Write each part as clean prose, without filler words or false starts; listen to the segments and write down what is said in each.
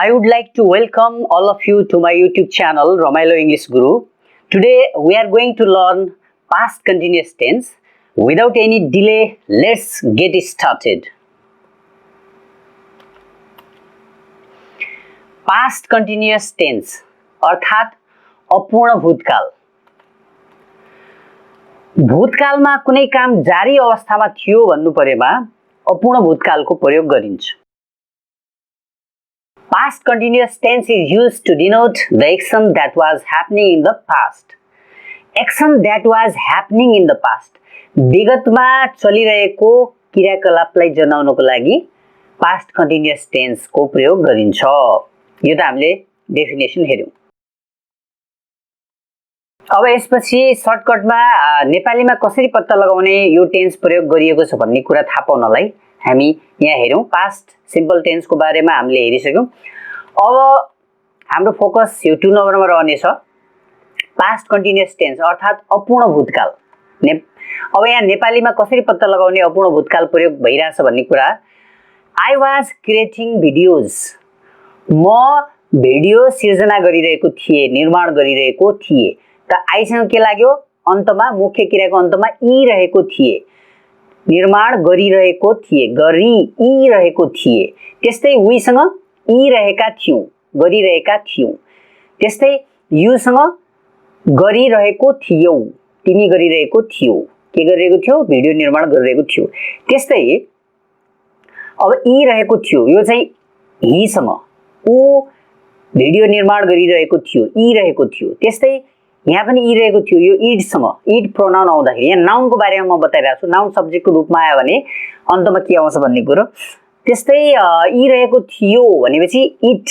I would like to welcome all of you to my YouTube channel, Ramailo English Guru. Today we are going to learn past continuous tense. Without any delay, let's get started. Past continuous tense अर्थात अपूर्ण भूतकाल. भूतकालमा कुनै काम जारी अवस्थामा थियो भन्नु परेमा अपूर्ण भूतकालको प्रयोग गरिन्छ. Past continuous tense is used to denote the action that was happening in the past. Action that was happening in the past. विगतमा चलिरहेको क्रियाकलापलाई जनाउनको लागि past continuous tense को प्रयोग गरिन्छ. यो त हामीले डेफिनेसन हेर्यौं. अब यसपछि सर्टकटमा नेपालीमा कसरी पत्ता लगाउने यो टेन्स प्रयोग गरिएको छ भन्ने कुरा थाहा पाउनलाई हामी यहाँ हेर्यौं. पास्ट सिम्पल टेन्स को बारेमा हामीले हेरिसक्यौं. अब हाम्रो फोकस यो 2 नम्बरमा रहने छ. पास्ट कन्टिन्युअस टेन्स अर्थात अपूर्ण भूतकाल. अब यहाँ नेपालीमा कसरी पत्ता लगाउने अपूर्ण भूतकाल प्रयोग भइराछ भन्ने कुरा. I was creating videos. म भिडियो सिर्जना गरिरहेको थिए, निर्माण गरिरहेको थिए. त आइसँग के लाग्यो? अन्तमा मुख्य क्रियाको अन्तमा ई रहेको थिए. निर्माण गरिरहेको थिए, गरिरहेको थिए. त्यस्तै वी सँग ई रहेका थियौं, गरिरहेका थियौं. त्यस्तै यू सँग गरिरहेको थियौ, तिमी गरिरहेको थियौ. के गरिरहेको थियौ? भिडियो निर्माण गरिरहेको थियौ. त्यस्तै अब ई रहेको थियो, यो चाहिँ ही सँग ऊ भिडियो निर्माण गरिरहेको थियो, ई रहेको थियो. त्यस्तै यहाँ पनि ई रहेको थियो, यो इट सँग इट प्रोनाउन आउँदाखेरि यहाँ नाउन को बारेमा म बताइरहेको छु. नाउन सब्जेक्ट को रूपमा आयो भने अन्तमा के आउँछ भन्ने कुरो. त्यस्तै ई रहेको थियो भनेपछि इट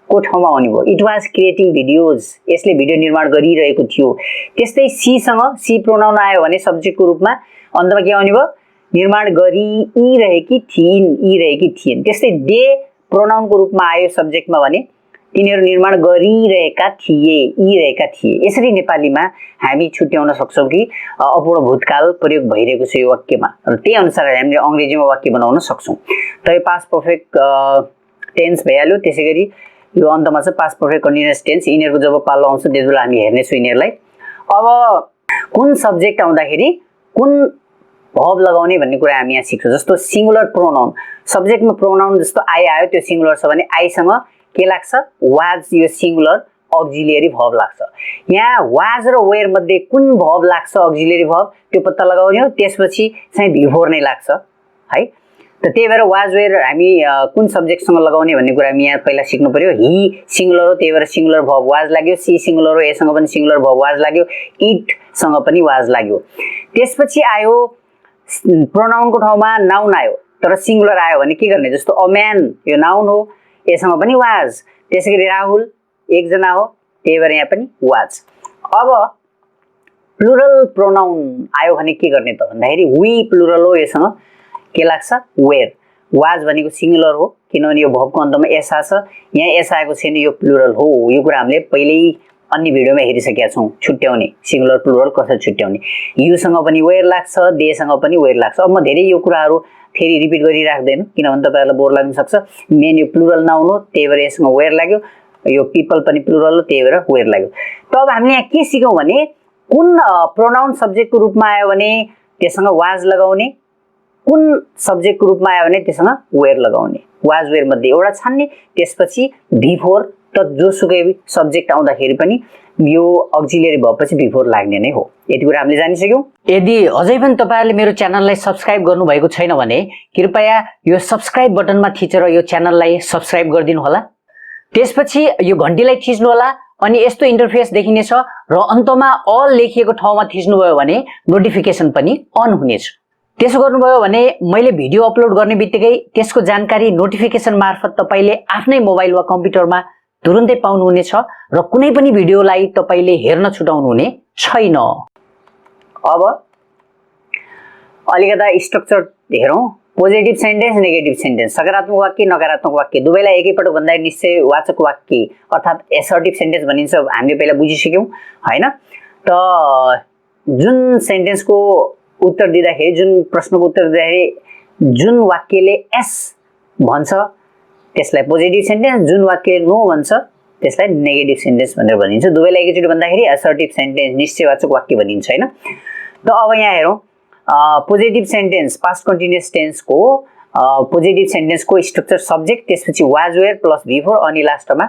को ठाउँमा आउने भयो. इट वाज क्रिएटिङ भिडियोज, यसले भिडियो निर्माण गरिरहेको थियो. त्यस्तै सी सँग सी प्रोनाउन आयो भने सब्जेक्ट को रूपमा अन्तमा के आउने भयो? निर्माण गरिरहेकी थिइन्, ई रहेकी थिइन्. त्यस्तै दे प्रोनाउन को रूपमा आयो सब्जेक्टमा भने तिनीहरू निर्माण गरिरहेका थिए, ई रहेका थिए. यसरी नेपालीमा हामी छुट्याउन सक्छौं कि अपूर्ण भूतकाल प्रयोग भइरहेको छ यो वाक्यमा र त्यही अनुसार हामीले अंग्रेजीमा वाक्य बनाउन सक्छौं. त यो पास्ट पर्फेक्ट टेन्स भइहाल्यो. त्यसैगरी यो अन्तमा छ पास्ट पर्फेक्ट कन्टिन्युअस टेन्स. यिनीहरुको जब पालो आउँछ त्यसबेला हामी हेर्ने छौं यिनीहरुलाई. अब कुन सब्जेक्ट आउँदाखेरि कुन भर्ब लगाउने भन्ने कुरा हामी यहाँ सिक्छौं. जस्तो सिंगुलर प्रोनाउन, सब्जेक्टमा प्रोनाउन जस्तो आई आयो, त्यो सिंगुलर छ भने आई सँग के लाग्छ? वाज, यो सिंगुलर अक्जिलियरी भर्ब लाग्छ. यहाँ वाज र वेयर मध्ये कुन भर्ब लाग्छ अक्जिलियरी भर्ब त्यो पत्ता लगाउने हो. त्यसपछि चाहिँ बिफोर नै लाग्छ है. त त्यही भएर वाज वेयर हामी कुन सब्जेक्ट सँग लगाउने भन्ने कुरा हामी यहाँ पहिला सिक्नु पर्यो. ही सिंगुलर हो, त्यही भएर सिंगुलर भर्ब वाज लाग्यो. सी सिंगुलर हो, यससँग पनि सिंगुलर भर्ब वाज लाग्यो. इट सँग पनि वाज लाग्यो. त्यसपछि आयो प्रोनाउन को ठाउँमा नाउन आयो तर सिंगुलर आयो भने के गर्ने? जस्तो अ म्यान, यो नाउन हो, यससँग पनि वाज. त्यसैगरी राहुल एकजना हो, त्यही भएर यहाँ पनि वाज. अब प्लुरल प्रोनाउन आयो भने के गर्ने त भन्दाखेरि वी प्लुरल हो, यससँग के लाग्छ? वेयर. वाज भनेको सिंगुलर हो किनभने यो भर्बको अन्तमा एस आछ. यहाँ एस आएको छैन, यो प्लुरल हो. यो कुरा हामीले पहिल्यै अन्य भिडियोमा हेरिसकेका छौं. छुट्याउने सिंगुलर प्लुरल कसरी छुट्याउने. यू सँग पनि वेयर लाग्छ, दे सँग पनि वेयर लाग्छ. अब म धेरै यो कुराहरु फेरि रिपिट गरिराख्दैन किनभने तपाईहरुलाई बोर लाग्न सक्छ. मेन यो प्लुरल नाउन हो, त्यही भएर यससँग वेयर लाग्यो. यो पीपल पनि प्लुरल हो, त्यही भएर वेयर लाग्यो. त अब हामीले यहाँ के सिकौं भने कुन प्रोनाउन सब्जेक्ट को रूपमा आयो भने त्यससँग वाज लगाउने, कुन सब्जेक्ट को रूपमा आयो भने त्यससँग वेयर लगाउने. वाज वेयर मध्ये एउटा छान्ने. त्यसपछि बिफोर, त जोसुकै सब्जेक्ट आउँदाखेरि पनि यो अक्जिलियरी भर्ब पछि बिफोर लाग्ने नै हो. यति कुरा हामीले जानिसक्यौं. यदि अझै पनि तपाईहरुले मेरो च्यानललाई सब्स्क्राइब गर्नु भएको छैन भने कृपया यो सब्स्क्राइब बटनमा थिचेर यो च्यानललाई सब्स्क्राइब गरिदिनु होला. त्यसपछि यो घण्टीलाई थिच्नु होला अनि यस्तो इन्टरफेस देखिनेछ र अन्तमा अल लेखिएको ठाउँमा थिच्नुभयो भने नोटिफिकेसन पनि अन हुनेछ. त्यसो गर्नुभयो भने मैले भिडियो अपलोड गर्ने बित्तिकै त्यसको जानकारी नोटिफिकेसन मार्फत तपाईले आफ्नै मोबाइल वा कम्प्युटरमा तुरुन्तै पाउनु हुनेछ र कुनै पनि भिडियोलाई तपाईले हेर्न छुटाउनु हुने छैन. अब अलिकता स्ट्रक्चर हेरौं. पोजिटिभ सेन्टेन्स, नेगेटिभ सेन्टेन्स, सकारात्मक वाक्य, नकारात्मक वाक्य दुवैलाई एकैपटक भन्दा निश्चयवाचक वाक्य अर्थात एसर्टिभ सेन्टेन्स भनिन्छ. हामीले पहिला बुझिसक्यौं हैन. त जुन सेन्टेन्सको उत्तर दिँदाखेरि, जुन प्रश्नको उत्तर दिँदाखेरि जुन वाक्यले एस भन्छ त्यसलाई पोजिटिभ सेन्टेन्स, जुन वाक्य नो भन्छ त्यसलाई नेगेटिभ सेन्टेन्स भनेर भनिन्छ। दुवैलाई एकैचोटि भन्दाखेरि असर्टिभ सेन्टेन्स, निश्चयवाचक वाक्य भनिन्छ हैन। त अब यहाँ हेरौँ पोजिटिभ सेन्टेन्स पास्ट कन्टिन्युअस टेन्सको पोजिटिभ सेन्टेन्सको स्ट्रक्चर सब्जेक्ट, त्यसपछि वाज वेयर प्लस बिफोर अनि लास्टमा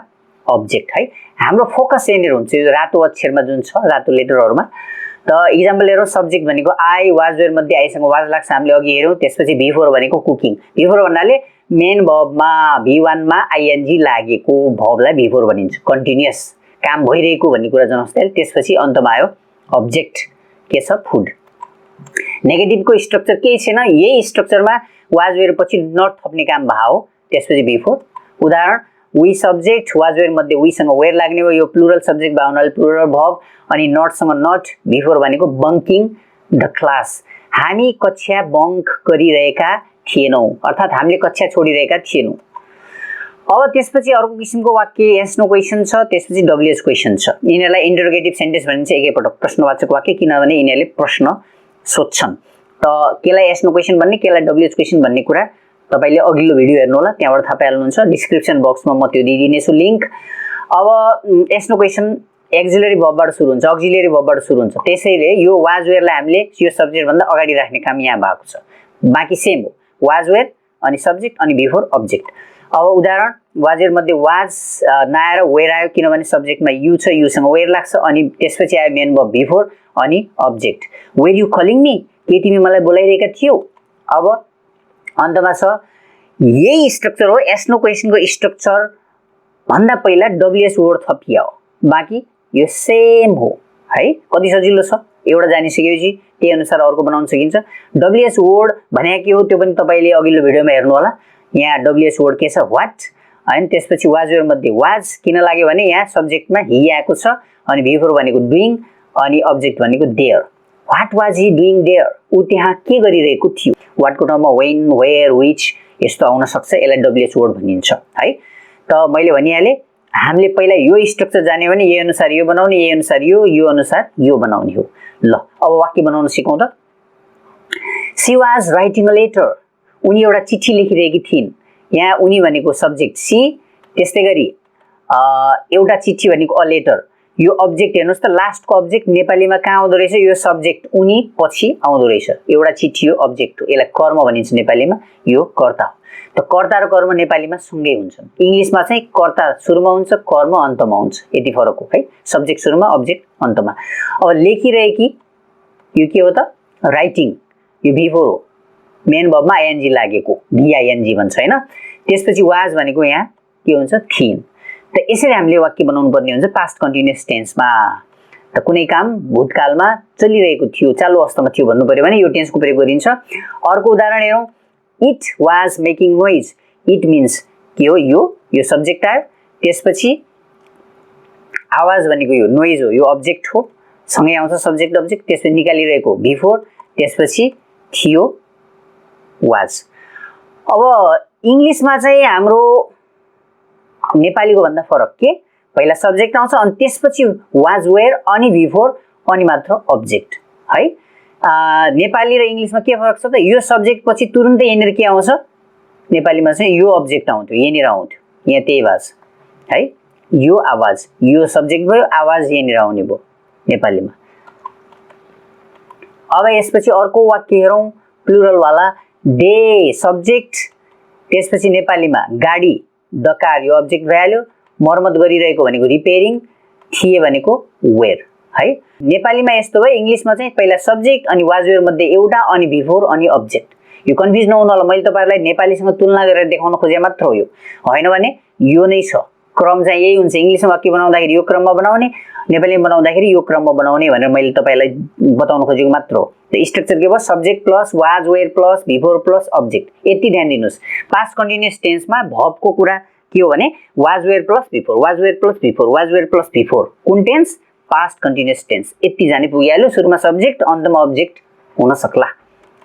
अब्जेक्ट है। हाम्रो फोकस यहाँनिर हुन्छ यो रातो अक्षरमा जुन छ, रातो लेटरहरुमा। त एक्जाम्पल हेरौँ, सब्जेक्ट भनेको आई, वाज वेयर मध्ये आइसँग वाज लाग्छ, हामीले अघि हेरौँ। त्यसपछि बिफोर भनेको कुकिङ, बिफोर भन्नाले मेन भर्बमा V1 मा आइएनजी लागेको भर्बलाई बिफोर भनिन्छ, कन्टिन्युअस काम भइरहेको भन्ने कुरा जनाउँछ। त्यसपछि अन्तमा आयो अब्जेक्ट, के छ फुड। नेगेटिभको स्ट्रक्चर केही छैन, यही स्ट्रक्चरमा वाज वेयर पछि नट थप्ने काम भयो, त्यसपछि बिफोर। उदाहरण वी सब्जेक्ट, वाज वेयर मध्ये वी सँग वेयर लाग्ने हो, यो प्लुरल सब्जेक्ट भयो हुनाले प्लुरल भर्ब, अनि नट सँग नट, बिफोर भनेको बङ्किङ द क्लास, हामी कक्षा बङ्क गरिरहेका थिएनौं, अर्थात हामीले कक्षा छोडिरहेका थिएनौं। अब त्यसपछि अर्को किसिमको वाक्य यस नो क्वेशन छ, त्यसपछि डब्ल्युएच क्वेशन छ। यिनीहरुलाई इन्टरोगेटिभ सेन्टेन्स भनिन्छ, एकैपटक प्रश्नवाचक वाक्य, किनभने यिनीहरुले प्रश्न सोध्छन्। त केलाई यस नो क्वेशन भन्ने, केलाई डब्ल्युएच क्वेशन भन्ने कुरा तपाईले अघिल्लो भिडियो हेर्नु होला, त्यहाँबाट थाहा पाइहाल्नुहुन्छ। डिस्क्रिप्सन बक्समा म त्यो दिइदिनेछु लिंक। अब यस नो क्वेशन एक्जिलरी भर्बबाट सुरु हुन्छ, अक्जिलरी भर्बबाट सुरु हुन्छ, त्यसैले यो वाज वेयरलाई हामीले यो सब्जेक्ट भन्दा अगाडि राख्ने काम यहाँ भएको छ। बाँकी सेम हो, वाज वेयर अनि सब्जेक्ट अनि बिफोर अब्जेक्ट। अब उदाहरण वाज वेयर मध्ये वाज नआएर वेयर आयो, किनभने सब्जेक्टमा यु छ, युसँग वेयर लाग्छ, अनि त्यसपछि आयो मेन भर्ब बिफोर अनि object. Were you calling me, के तिमी मलाई बोलाइरहेका थियौ। अब अन्तमा छ यही स्ट्रक्चर हो, एस नो क्वेशनको स्ट्रक्चर भन्दा पहिला डब्ल्युएच वर्ड थपिया हो, बाँकी यो सेम हो है। कति सजिलो छ, एउटा जानिसकेपछि त्यही अनुसार अर्को बनाउन सकिन्छ। डब्ल्युएच वर्ड भने के हो त्यो पनि तपाईले अघिल्लो भिडियोमा हेर्नु होला। यहाँ डब्ल्युएच वर्ड के छ, व्हाट, अनि त्यसपछि वाज वेयर मध्ये वाज किन लाग्यो भने यहाँ सब्जेक्टमा ही आएको छ, अनि बिफोर भनेको डुइङ, अनि अब्जेक्ट भनेको there. What was he doing there, उ त्यहाँ के गरिरहेको थियो। व्हाट को ठाउँमा व्हेन, वेयर, व्हिच यस्तो आउन सक्छ, यसलाई डब्ल्युएच वर्ड भनिन्छ है। त मैले भनिहाले हामीले पहिला यो स्ट्रक्चर जान्यो भने यही अनुसार यो बनाउने, यही अनुसार यो अनुसार यो बनाउने हो। ल अब वाक्य बनाउन सिकौं त। She was writing a letter, उनी एउटा चिठी लेखिरहेकी थिइन्। यहाँ उनी भनेको सब्जेक्ट सी, त्यस्तै गरी एउटा चिठी भनेको अ लेटर। यो अब्जेक्ट हेर्नुस् त, लास्टको अब्जेक्ट नेपालीमा कहाँ आउँदो रहेछ, यो सब्जेक्ट उनी पछि आउँदो रहेछ। एउटा चिठी हो अब्जेक्ट हो, यसलाई कर्म भनिन्छ नेपालीमा, यो कर्ता हो। त कर्ता र कर्म नेपालीमा सँगै हुन्छन्, इंग्लिशमा चाहिँ कर्ता सुरुमा हुन्छ, कर्म अन्तमा हुन्छ, यति फरक हो है। सब्जेक्ट सुरुमा, अब्जेक्ट अन्तमा। अब लेखिरहेकी यो के हो त, राइटिङ, यो बिफोर हो, मेन भर्बमा आइएनजी लागेको, VING भन्छ हैन। त्यसपछि वाज भनेको यहाँ के हुन्छ, थिइन्। त यसरी हामीले वाक्य बनाउनु पर्ने हुन्छ पास्ट कन्टिन्युअस टेन्समा। त कुनै काम भूतकालमा चलिरहेको थियो, चालु अवस्थामा थियो भन्नु पर्यो भने यो टेन्सको प्रयोग गरिन्छ। अर्को उदाहरण हेरौँ, it was making noise, it means के हो, यो सब्जेक्ट आयो, त्यसपछि आवाज भनेको यो नोइज हो, यो अब्जेक्ट हो, सँगै आउँछ सब्जेक्ट अब्जेक्ट, त्यसपछि निकालिरहेको बिफोर, त्यसपछि थियो वाज। अब इंग्लिशमा चाहिँ हाम्रो नेपालीको भन्दा फरक के, पहिला सब्जेक्ट आउँछ अनि त्यसपछि वाज वेयर अनि बिफोर अनि मात्र अब्जेक्ट है। नेपाली र इंग्लिशमा के फरक छ त, यो सब्जेक्ट पछि तुरुन्तै यहाँनिर के आउँछ, नेपालीमा चाहिँ यो अब्जेक्ट आउँथ्यो, यहाँनिर आउँथ्यो, यहाँ त्यही आवाज है, यो आवाज, यो सब्जेक्ट भयो, आवाज यहाँनिर आउने भयो नेपालीमा। अब यसपछि अर्को वाक्य हेरौँ, प्लुरल वाला, डे सब्जेक्ट, त्यसपछि नेपालीमा गाडी द कार, यो अब्जेक्ट भइहाल्यो, मर्मत गरिरहेको भनेको रिपेयरिङ, थिए भनेको वेयर है। नेपालीमा यस्तो भयो, इंग्लिशमा चाहिँ पहिला सब्जेक्ट अनि वाज वेयर मध्ये एउटा अनि बिफोर अनि अब्जेक्ट। यो कन्फ्युज नहुनु होला, मैले तपाईहरुलाई नेपालीसँग तुलना गरेर देखाउन खोजे मात्र हो, यो हैन भने यो नै छ, क्रम चाहिँ यही हुन्छ। इंग्लिशमा वाक्य बनाउँदाखेरि यो क्रममा बनाउने, नेपालीमा बनाउँदाखेरि यो क्रममा बनाउने भनेर मैले तपाईलाई बताउन खोजेको मात्र हो। त स्ट्रक्चर के भयो, subject plus was were plus V four plus object, यति ध्यान दिनुस्। पास्ट कन्टिन्युअस टेन्समा भर्बको कुरा के हो भने was were plus V four, was were plus V four, was were plus V four, कुन टेन्स, पास्ट कन्टिन्युअस टेन्स। यति जाने पुगिहाल्यो, सुरुमा सब्जेक्ट अन्तमा अब्जेक्ट हुन सक्ला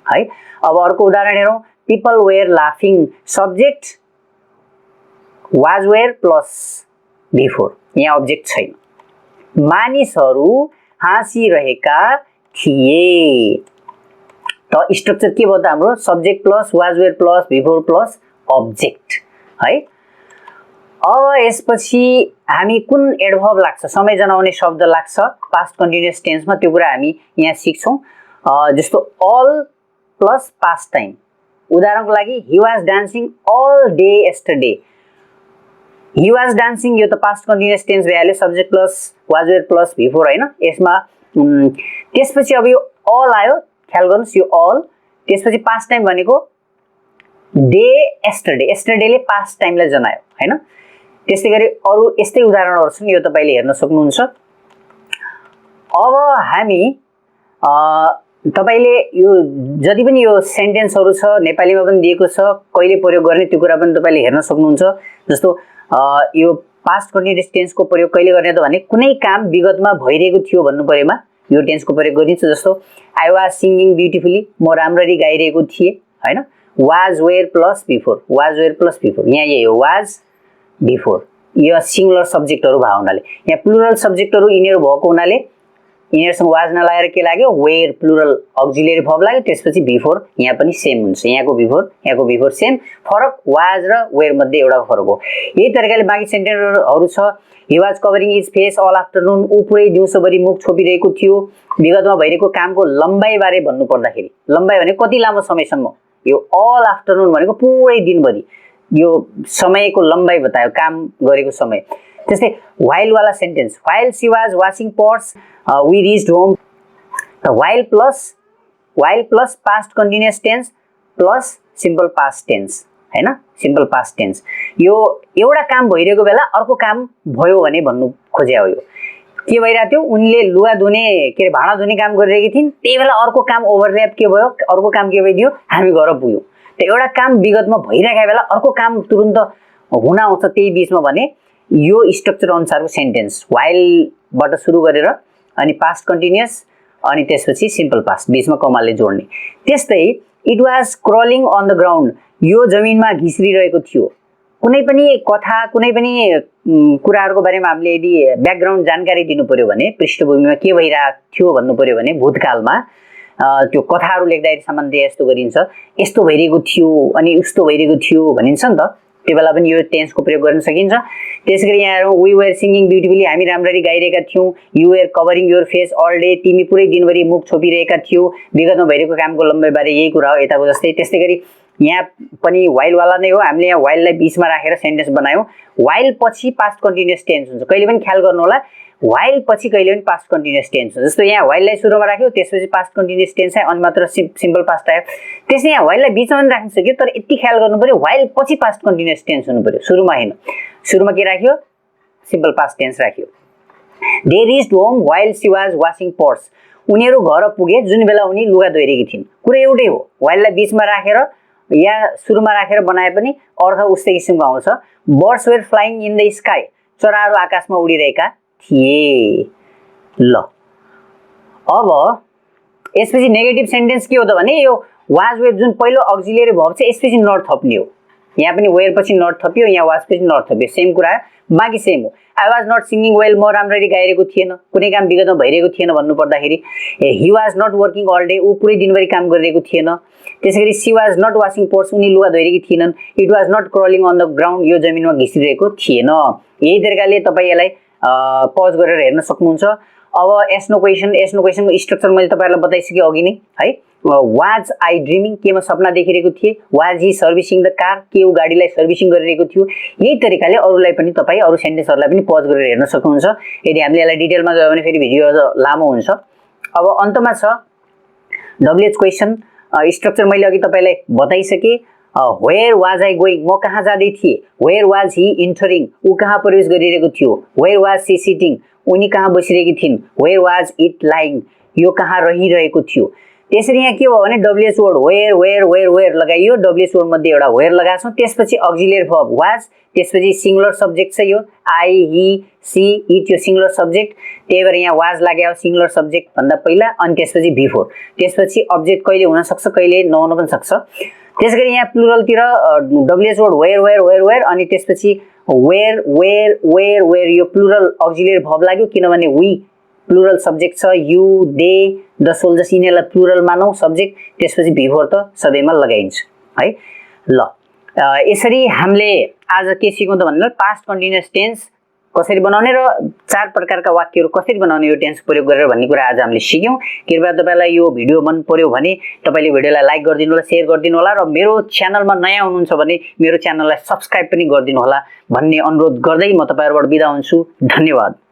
है। अब अर्को उदाहरण हेरौँ, पीपल वेयर लाफिङ, subject was were plus V four, यहाँ अब्जेक्ट छैन, मानिसहरू हाँसिरहेका थिए। त स्ट्रक्चर के भयो त हाम्रो, subject plus was were plus V four plus object है। अब यसपछि हामी कुन एडभर्ब लाग्छ समय जनाउने शब्द लाग्छ पास्ट कन्टिन्युअस टेन्समा त्यो कुरा हामी यहाँ सिक्छौं जस्तो अल प्लस पास्ट टाइम उदाहरणको लागि he was dancing all day yesterday he was dancing यो त पास्ट कन्टिन्युअस टेन्स भइहाल्यो subject plus was were plus before हैन यसमा त्यसपछि अब यो अल आयो ख्याल गर्नुस् यो अल त्यसपछि पास्ट टाइम भनेको डे यस्टरडेले पास्ट टाइमलाई जनायो हैन त्यसैगरी अरु यस्तै उदाहरणहरु छन् यो तपाईले हेर्न सक्नुहुन्छ अब हामी तपाईले यो जति पनि यो सेन्टेन्सहरु छ नेपालीमा पनि दिएको छ कहिले प्रयोग गर्ने त्यो कुरा पनि तपाईले हेर्न सक्नुहुन्छ जस्तो यो पास्ट कन्टिन्युअस टेन्सको प्रयोग कहिले गर्ने त भने कुनै काम विगतमा भइरहेको थियो भन्नु परेमा यो टेन्सको प्रयोग गरिन्छ जस्तो आई वाज सिंगिङ ब्युटिफुली म राम्ररी गाइरहेको थिए हैन was were plus before यहाँ यही हो was before यो सिंगुलर सब्जेक्टहरु भए हुनाले यहाँ प्लुरल सब्जेक्टहरु यिनीहरु भएको हुनाले यिनीहरुसँग was नलाएर के लाग्यो were प्लुरल अक्जिलियरी भर्ब लाग्यो त्यसपछि बिफोर यहाँ पनि सेम हुन्छ यहाँको बिफोर सेम फरक was र were मध्ये एउटा फरक हो यही तरिकाले बाँकी सेन्टेन्सहरु छ he was covering his face all afternoon उ पुरै दिउँसोभरि मुख छोपिरहेको थियो विगतमा भइरहेको कामको लम्बाई बारे भन्नु पर्दाखेरि लम्बाई भने कति लामो समयसम्म यो all afternoon भनेको पुरै दिनभरि यो समयको लम्बाई बतायो काम गरेको समय त्यस्तै while वाला sentence while she was washing pots we reached home the while plus past continuous tense plus simple past tense हैन सिम्पल पास्ट टेन्स यो एउटा काम भइरहेको बेला अर्को काम भयो भने भन्नु खोजे हो यो के भइरा थियो उनले लुगा धुने के भाडा धुने काम गरिरहेकी थिइन् त्यही बेला अर्को काम ओभरल्याप के भयो अर्को काम के भइदियो हामी घर पुग्यौं त एउटा काम विगतमा भइरहेको बेला अर्को काम तुरुन्त हुन आउँछ त्यही बीचमा भने यो स्ट्रक्चर अनुसारको सेन्टेन्स व्हाइल बाट सुरु गरेर अनि पास्ट कन्टिन्युअस अनि त्यसपछि सिम्पल पास्ट बीचमा कमाले जोड्ने त्यस्तै it was crawling on the ground यो जमिनमा घिस्रिरहेको थियो कुनै पनि कथा कुनै पनि कुराहरुको बारेमा हामीले यदि ब्याकग्राउन्ड जानकारी दिनु पर्यो भने पृष्ठभूमिमा के भइरहेको थियो भन्नु पर्यो भने भूतकालमा त्यो कथाहरु लेख्दाखेरि सामान्यतया यस्तो गरिन्छ यस्तो भइरहेको थियो अनि उस्तो भइरहेको थियो भनिन्छ नि त त्यो बेला पनि यो टेन्सको प्रयोग गर्न सकिन्छ त्यसैगरी यहाँ वी वर सिंगिङ ब्युटिफुली हामी राम्ररी गाइरहेका थियौ you were covering your face all day तिमी पुरै दिनभरि मुख छोपिरहेका थियौ विगतमा भइरहेको कामको लम्बाइ बारे यही कुरा हो यताको जस्तै त्यसैगरी यहाँ पनि व्हाइल वाला नै हो हामीले यहाँ व्हाइल लाई बीचमा राखेर सेन्टेन्स बनायौ व्हाइल पछि पास्ट कन्टिन्युअस टेन्स हुन्छ कहिले पनि ख्याल गर्नु होला व्हाइल पछि कहिले पनि पास्ट कन्टिन्युअस टेन्स हुन्छ जस्तो यहाँ व्हाइल लाई सुरुमा राख्यो त्यसपछि पास्ट कन्टिन्युअस टेन्स आयो अनि मात्र सिम्पल पास्ट आयो त्यसै यहाँ व्हाइल लाई बीचमा पनि राख्न सक्यो तर यति ख्याल गर्नु पर्यो व्हाइल पछि पास्ट कन्टिन्युअस टेन्स हुनु पर्यो सुरुमा हैन सुरुमा के राख्यो सिम्पल पास्ट टेन्स राख्यो they reached home while she was washing pots उनीहरु घर पुगे जुन बेला उनी लुगा धोइरहेकी थिइन् कुरा एउटै हो व्हाइल लाई बीचमा राखेर या सुरुमा राखेर बनाए पनि अर्थ उस्तै किसिमको आउँछ birds were flying in the sky चराहरु आकाशमा उडिरहेका थिए ल अब यसपछि नेगेटिभ सेन्टेन्स के हो त भने यो वाज वेयर जुन पहिलो अक्जिलियरी भर्ब छ यसपछि नट थप्ने हो यहाँ पनि वेयर पछि नट थप्यो यहाँ वाज पछि नट थप्यो सेम कुरा बाकी सेम हो I was not singing well म राम्ररी गाइरहेको थिएन कुनै काम विगतमा भइरहेको थिएन भन्नु पर्दाखेरि he was not working all day उ पुरै दिनभरि काम गरिरहेको थिएन त्यसैगरी she was not washing pots उनी लुगा धोइरहेकी थिएनन् it was not crawling on the ground यो जमिनमा घिसिरहेको थिएन यही तरिकाले तपाई यसलाई पज गरेर हेर्न सक्नुहुन्छ अब एस नो क्वेशनको स्ट्रक्चर मैले तपाईहरुलाई बताइसके अघि नै है वाज आई ड्रीमिङ केमा सपना देखिरहेको थिए was he servicing the car के उ गाडीलाई सर्भिसिङ गरिरहेको थियो यही तरिकाले अरुलाई पनि तपाई अरु सेन्टेन्सहरुलाई पनि पज गरेर हेर्न सक्नुहुन्छ यदि हामीले यसलाई डिटेलमा गयो भने फेरि भिडियो अझ लामो हुन्छ अब अन्तमा छ डब्ल्युएच क्वेशन स्ट्रक्चर मैले अघि तपाईलाई बताइसके where was I going म कहाँ जाँदै थिए where was he entering उ कहाँ प्रवेश गरिरहेको थियो where was she sitting उनी कहाँ बसिरहेकी थिइन् where was it lying यो कहाँ रहिरहेको थियो त्यसरी यहाँ के हो भने डब्ल्युएच वर्ड where लगाइयो डब्ल्युएच वर्ड मध्ये एउटा where लगाछौं त्यसपछि अक्जिलियरी भर्ब was त्यसपछि सिंगुलर सब्जेक्ट छ यो I he she it यो सिंगुलर सब्जेक्ट त्यही भएर यहाँ was लाग्यो सिंगुलर सब्जेक्ट भन्दा पहिला अनि त्यसपछि बिफोर त्यसपछि अब्जेक्ट कहिले हुन सक्छ कहिले नहुन पनि सक्छ त्यसैगरी यहाँ प्लुरल तिर डब्ल्युएच वर्ड where अनि त्यसपछि where यो प्लुरल अक्जिलियरी भर्ब लाग्यो किनभने we प्लुरल सब्जेक्ट छ you they the soldiers यिनीहरुलाई प्लुरल मानौ सब्जेक्ट त्यसपछि बिफोर त सबैमा लगाइन्छ है ल यसरी हामीले आज के सिक्यौं त भन्नु पास्ट कन्टिन्युअस टेन्स कसरी बनाउने र 4 प्रकारका वाक्यहरू कसरी बनाउने यो टेन्स प्रयोग गरेर भन्ने कुरा आज हामीले सिक्यौं। कृपया तपाईलाई यो भिडियो मन पर्यो भने तपाईले भिडियोलाई लाइक गरिदिनु होला, शेयर गरिदिनु होला र मेरो च्यानलमा नयाँ हुनुहुन्छ भने मेरो च्यानललाई सब्स्क्राइब पनि गरिदिनु होला भन्ने अनुरोध गर्दै म तपाईहरुबाट बिदा हुन्छु। धन्यवाद।